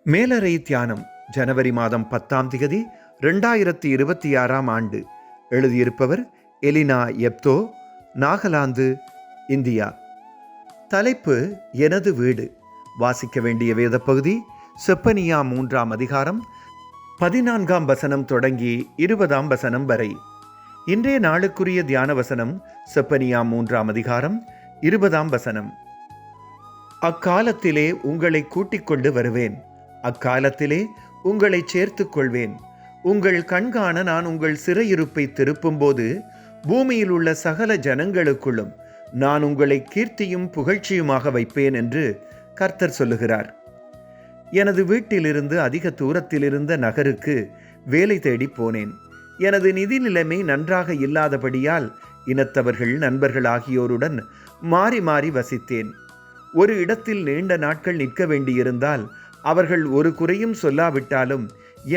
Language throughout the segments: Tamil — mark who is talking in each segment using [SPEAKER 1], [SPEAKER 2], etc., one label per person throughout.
[SPEAKER 1] மேலறை தியானம் ஜனவரி மாதம் 10ஆம் திகதி 2026ஆம் ஆண்டு. எழுதியிருப்பவர் எலினா எப்தோ, நாகாலாந்து, இந்தியா. தலைப்பு எனது வீடு. வாசிக்க வேண்டிய வேத பகுதி செப்பனியா 3ஆம் அதிகாரம் 14ஆம் வசனம் தொடங்கி 20ஆம் வசனம் வரை. இன்றைய நாளுக்குரிய தியான வசனம் செப்பனியா 3ஆம் அதிகாரம் 20ஆம் வசனம். அக்காலத்திலே உங்களை கூட்டிக் கொண்டு வருவேன், அக்காலத்திலே உங்களை சேர்த்துக் கொள்வேன். உங்கள் கண்காண நான் உங்கள் சிறையிருப்பை திருப்பும்போது பூமியில் உள்ள சகல ஜனங்களுக்குள்ளும் நான் உங்களை கீர்த்தியும் புகழ்ச்சியுமாக வைப்பேன் என்று கர்த்தர் சொல்லுகிறார். எனது வீட்டிலிருந்து அதிக தூரத்தில் இருந்த நகருக்கு வேலை தேடி போனேன். எனது நிதி நிலைமை நன்றாக இல்லாதபடியால் இனத்தவர்கள், நண்பர்கள் ஆகியோருடன் மாறி மாறி வசித்தேன். ஒரு இடத்தில் நீண்ட நாட்கள் நிற்க வேண்டியிருந்தால் அவர்கள் ஒரு குறையும் சொல்லாவிட்டாலும்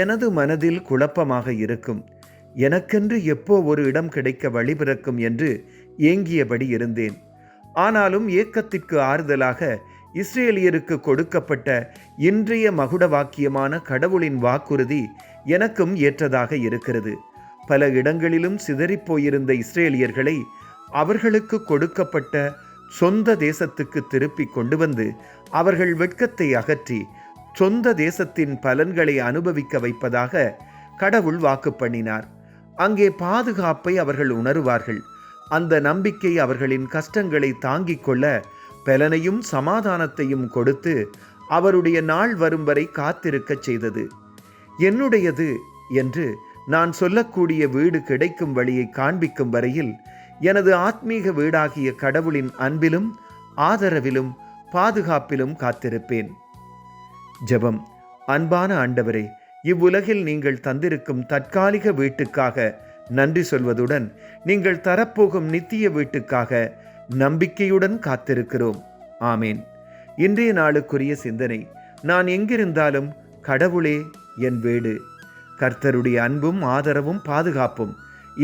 [SPEAKER 1] எனது மனதில் குழப்பமாக இருக்கும். எனக்கென்று எப்போ ஒரு இடம் கிடைக்க வழிபிறக்கும் என்று ஏங்கியபடி இருந்தேன். ஆனாலும் ஏக்கத்திற்கு ஆறுதலாக இஸ்ரேலியருக்கு கொடுக்கப்பட்ட இன்றைய மகுட வாக்கியமான கடவுளின் வாக்குறுதி எனக்கும் ஏற்றதாக இருக்கிறது. பல இடங்களிலும் சிதறிப்போயிருந்த இஸ்ரேலியர்களை அவர்களுக்கு கொடுக்கப்பட்ட சொந்த தேசத்துக்கு திருப்பி கொண்டு வந்து அவர்கள் வெட்கத்தை அகற்றி சொந்த தேசத்தின் பலன்களை அனுபவிக்க வைப்பதாக கடவுள் வாக்கு பண்ணினார். அங்கே பாதுகாப்பை அவர்கள் உணருவார்கள். அந்த நம்பிக்கை அவர்களின் கஷ்டங்களை தாங்கிக் கொள்ள பலனையும் சமாதானத்தையும் கொடுத்து அவருடைய நாள் வரும் வரை காத்திருக்கச் செய்தது. என்னுடையது என்று நான் சொல்லக்கூடிய வீடு கிடைக்கும் வழியை காண்பிக்கும் வரையில் எனது ஆத்மீக வீடாகிய கடவுளின் அன்பிலும் ஆதரவிலும் பாதுகாப்பிலும் காத்திருப்பேன். ஜெபம். அன்பான ஆண்டவரே, இவ்வுலகில் நீங்கள் தந்திருக்கும் தற்காலிக வீட்டுக்காக நன்றி சொல்வதுடன் நீங்கள் தரப்போகும் நித்திய வீட்டுக்காக நம்பிக்கையுடன் காத்திருக்கிறோம். ஆமேன். இன்றைய நாளுக்குரிய சிந்தனை: நான் எங்கிருந்தாலும் கடவுளே என் வீடு. கர்த்தருடைய அன்பும் ஆதரவும் பாதுகாப்பும்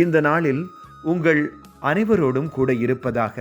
[SPEAKER 1] இந்த நாளில் உங்கள் அனைவரோடும் கூட இருப்பதாக.